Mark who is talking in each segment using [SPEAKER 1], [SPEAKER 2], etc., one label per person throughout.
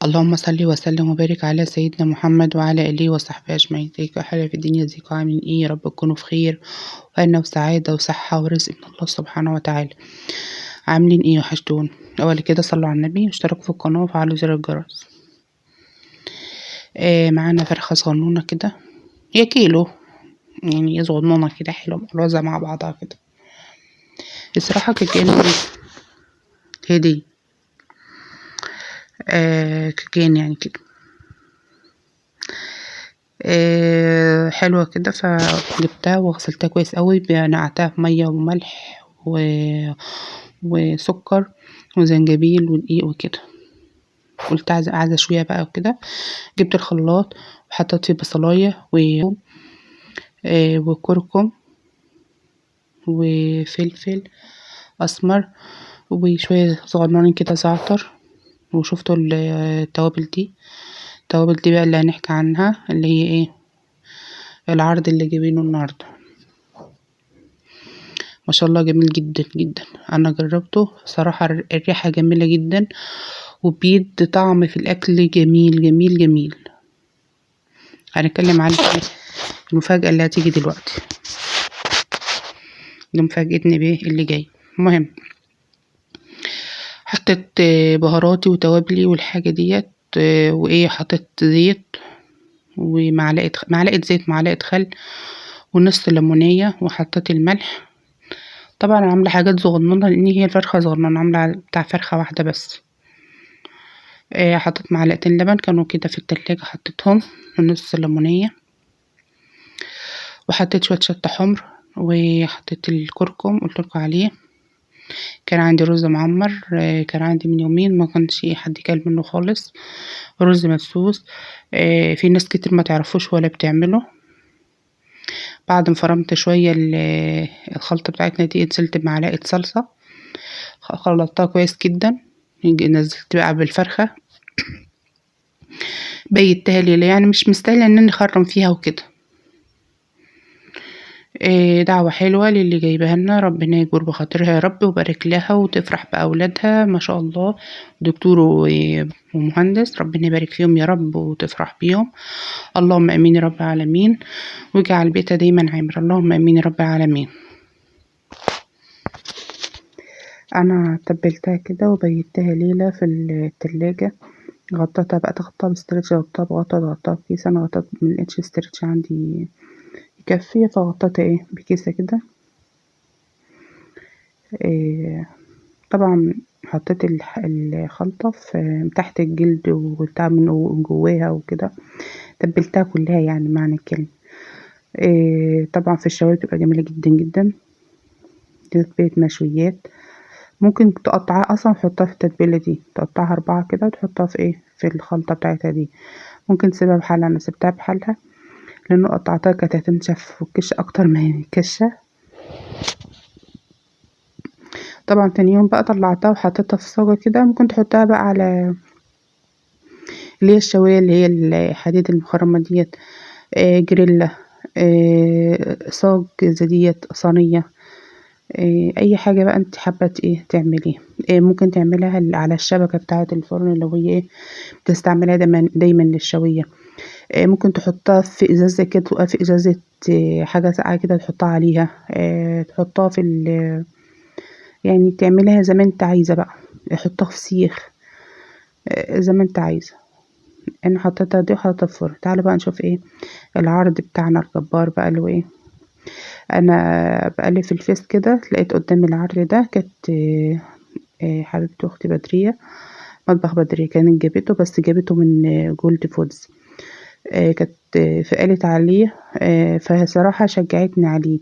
[SPEAKER 1] اللهم صل وسلم وبارك على سيدنا محمد وعلى آله وصحبه أجمعين. ازيكم يا حبايبي في الدنيا، ازيكم عاملين ايه؟ يا رب تكونوا في خير وهنا وسعادة وصحة ورزق من الله سبحانه وتعالى. عاملين ايه؟ وحشتون. أول كده صلوا على النبي واشتركوا في القناة وفعلوا زر الجرس. معانا فرخة صغنونة كده، هي كيلو يعني، هي صغنونة كده حلوة مقلوزة مع بعضها كده. الصراحة كان هدي كان يعني كده حلوة كده، فجبتها وغسلتها كويس قوي، نقعتها في مية وملح وسكر وزنجبيل ودقيق وكده. قلت عايزة شوية بقى وكده. جبت الخلاط وحطيت فيه بصلاية وكركم وفلفل اسمر وشوية صغننين كده زعتر. وشفتوا التوابل دي بقى اللي هنحكي عنها، اللي هي ايه؟ العرض اللي جايبينه النهارده ما شاء الله جميل جدا جدا. انا جربته صراحة، الريحة جميلة جدا وبيدي طعم في الاكل جميل جميل جميل. هنتكلم عن المفاجأة اللي هتيجي دلوقتي، دي مفاجأتني بيه اللي جاي. المهم حطيت بهاراتي وتوابلي والحاجة ديت، وايه، حطيت زيت معلقة زيت، معلقة خل ونص ليمونية، وحطيت الملح. طبعا عاملة حاجات صغننة لان هي الفرخة صغننة، عاملة بتاع فرخة واحدة بس. حطيت معلقتين لبن كانوا كده في التلاجة، حطيتهم ونص ليمونية، وحطيت شوية شطة حمر، وحطيت الكركم قلتلكوا عليه. كان عندي رز معمر، كان عندي من يومين، ما كانش حد كل منه خالص. رز مدسوس، في ناس كتير ما تعرفوش ولا بتعمله. بعد ما فرمت شوية الخلطة بتاعتنا دي، نزلت بمعلقة صلصة، خلطتها كويس جدا. نزلت بقى بالفرخة، بيتها ليلة يعني، مش مستاهلة ان انا اخرم فيها وكده. دعوة حلوة للي جايبها لنا، ربنا يجبر بخاطرها يا رب وبارك لها وتفرح بأولادها ما شاء الله. دكتور ومهندس، ربنا يبارك فيهم يا رب وتفرح بيهم. اللهم امين يا رب العالمين، واجعل بيتها دايما عامر، اللهم امين يا رب العالمين. انا تبلتها كده وبيتها ليلة في التلاجة. غطيتها بقى، تغطيها بستريتش، غطيتها بغطا، غطيتها بكيسة. انا غطيت ملقتش ستريتش عندي يكفي، فغطيتها ايه بكيسة كده. طبعا حطيت الخلطة في تحت الجلد وبتاع من جواها وكده، تبلتها كلها يعني معنى الكلمة. طبعا في الشوايه بتبقى جميلة جدا جدا. دي تتبيلة مشويات، ممكن تقطعها اصلا تحطها في التتبيلة دي، تقطعها 4 كده وتحطها في ايه، في الخلطة بتاعتها دي. ممكن تسيبها بحالها، انا سبتها بحالها لانه قطعتها كانت هتنشف والكش اكتر ما هي كشة. طبعا تاني يوم بقى طلعتها وحطيتها في صاجة كده. ممكن تحطها بقى على اللي هي الشواية، اللي هي الحديد المخرمة ديت، جريلا، صاج زي ديت، صينية، اي حاجة بقى انت حابة ايه تعمليه. ممكن تعملها على الشبكة بتاعة الفرن اللي هي ايه بتستعملها دايما للشوية. ممكن تحطها في ازازة كده، تبقى في ازازة حاجة ساقعة كده تحطها عليها. تحطها في يعني تعملها زي ما انت عايزة بقى، حطها في سيخ زي ما انت عايزة. انا حطيتها دي وحطيتها في الفرن. تعالوا بقى نشوف ايه العرض بتاعنا الجبار بقى، اللي هو ايه. انا بقلب في الفيس كده، لقيت قدامي العرض ده. كانت حبيبة اختي بدرية، مطبخ بدرية، كانت جابته، بس جابته من جولد فودز. كانت فقالت عليه، فصراحة شجعتني عليه.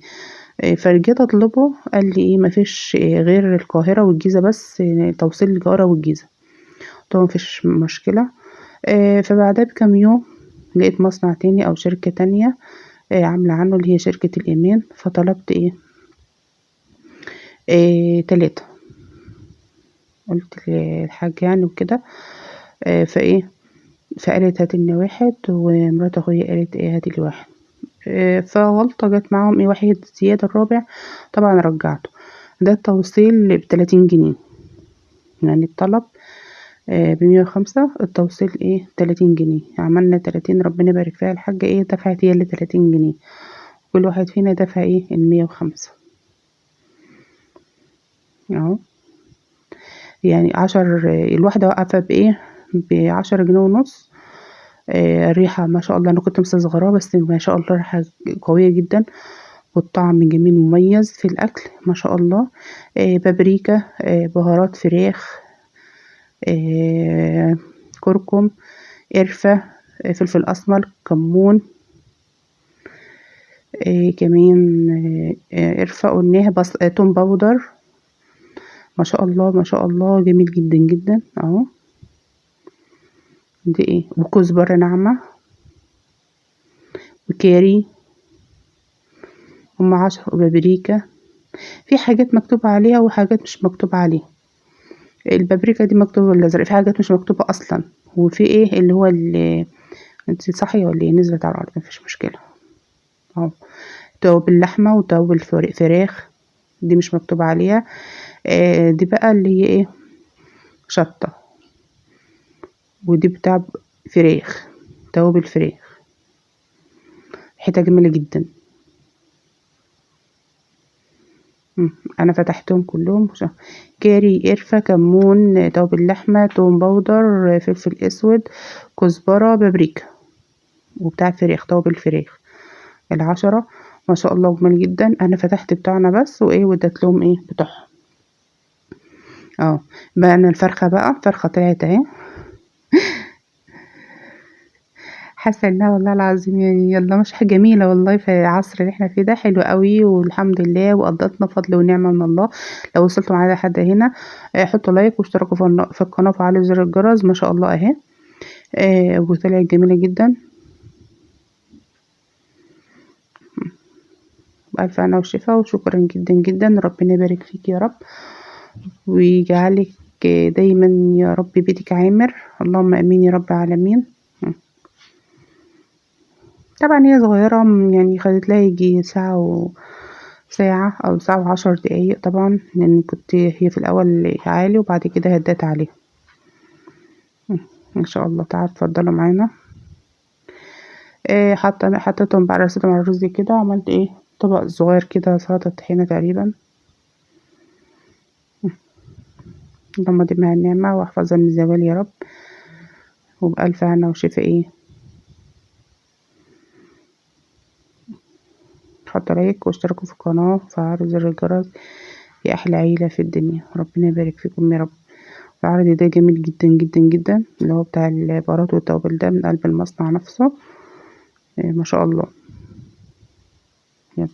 [SPEAKER 1] فرجيت اطلبه، قال لي ايه، مفيش غير القاهرة والجيزة بس، توصيل القاهرة والجيزة. قلت له مفيش مشكلة. فبعدها بكم يوم لقيت مصنع تاني او شركة تانية عاملة عنه، اللي هي شركة الإيمان. فطلبت ايه، 3. قلت للحاج يعني وكده. فايه، فقالت هاتلنا 1، ومرات اخويا قالت ايه هاتلي 1. فغلطة جت معاهم ايه، واحد زيادة الرابع طبعا رجعته. ده التوصيل ب30 جنيه يعني الطلب ب105. التوصيل 30 جنيه. عملنا 30، ربنا يبارك فيها الحاجة دفعت هي اللي 30 جنيه. كل واحد فينا دفع ال105 اهو. يعني الواحدة واقفة ب10 جنيه ونص. الريحة ما شاء الله، أنا كنت مستصغراها بس ما شاء الله ريحة قوية جدا، والطعم جميل مميز في الأكل ما شاء الله. بابريكا، بهارات فراخ، كركم، قرفة، فلفل أسمر، كمون، كمان قرفة قلناها، بس توم باودر. ما شاء الله ما شاء الله، جميل جدا جدا اهو. دي وكزبرة ناعمة وكاري، هم 10. وبابريكا، في حاجات مكتوب عليها وحاجات مش مكتوب عليها. البابريكا دي مكتوبة بالازرق، في حاجات مش مكتوبة اصلا. وفي اللي هو اللي انت صحية ولا نزلت على الارض، مفيش مشكلة اهو. توابل اللحمة وتوابل فراخ دي مش مكتوب عليها. دي بقى اللي هي شطة. ودي بتاع فراخ، توابل فراخ، حتة جميلة جدا. انا فتحتهم كلهم. كاري، قرفة، كمون، توابل لحمة، توم باودر، فلفل اسود، كزبرة، بابريكا، وبتاع فراخ، توابل فراخ ال10. ما شاء الله جميل جدا. انا فتحت بتاعنا بس واديت لهم بتوعهم. بقى انا الفرخة طلعت اهي. حاسه انها والله العظيم يعني يلا مش حاجه جميله والله في العصر اللي احنا فيه ده، حلو قوي والحمد لله، وقضتنا فضل ونعمه من الله. لو وصلتوا معايا لحد هنا حطوا لايك واشتركوا في القناه وفعلوا زر الجرس. ما شاء الله اهي. وطلعت جميله جدا. بألف هنا وشفا، وشكرا جدا جدا. ربنا يبارك فيك يا رب، ويجعلك دايما يا رب بيتك عامر. اللهم امين يا رب العالمين. طبعا هي صغيرة، يعني خدت لها يجي ساعة أو ساعة و10 دقايق طبعا، لأن كنت هي في الأول عالي وبعد كده هديت عليها. إن شاء الله تعالى اتفضلوا معانا. حطيتهم بقى، رصيتهم على الرز كده، عملت طبق صغير كده سلطة طحينة تقريبا. اللهم ديمها النعمة واحفظها من الزوال يا رب، وبألف هنا وشفا. حطوا لايك واشتركوا في القناة وفعلوا زر الجرس يا أحلى عيلة في الدنيا. ربنا يبارك فيكم يا رب. العرض ده جميل جدا جدا جدا، اللي هو بتاع البهارات والتوابل ده من قلب المصنع نفسه. ما شاء الله. يلا،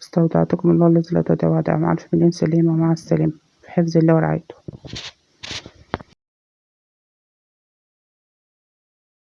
[SPEAKER 1] استودعتكم الله الذي لا تضيع ودائعه. مع الف مليون سلامة، مع السلامة في حفظ الله ورعايته.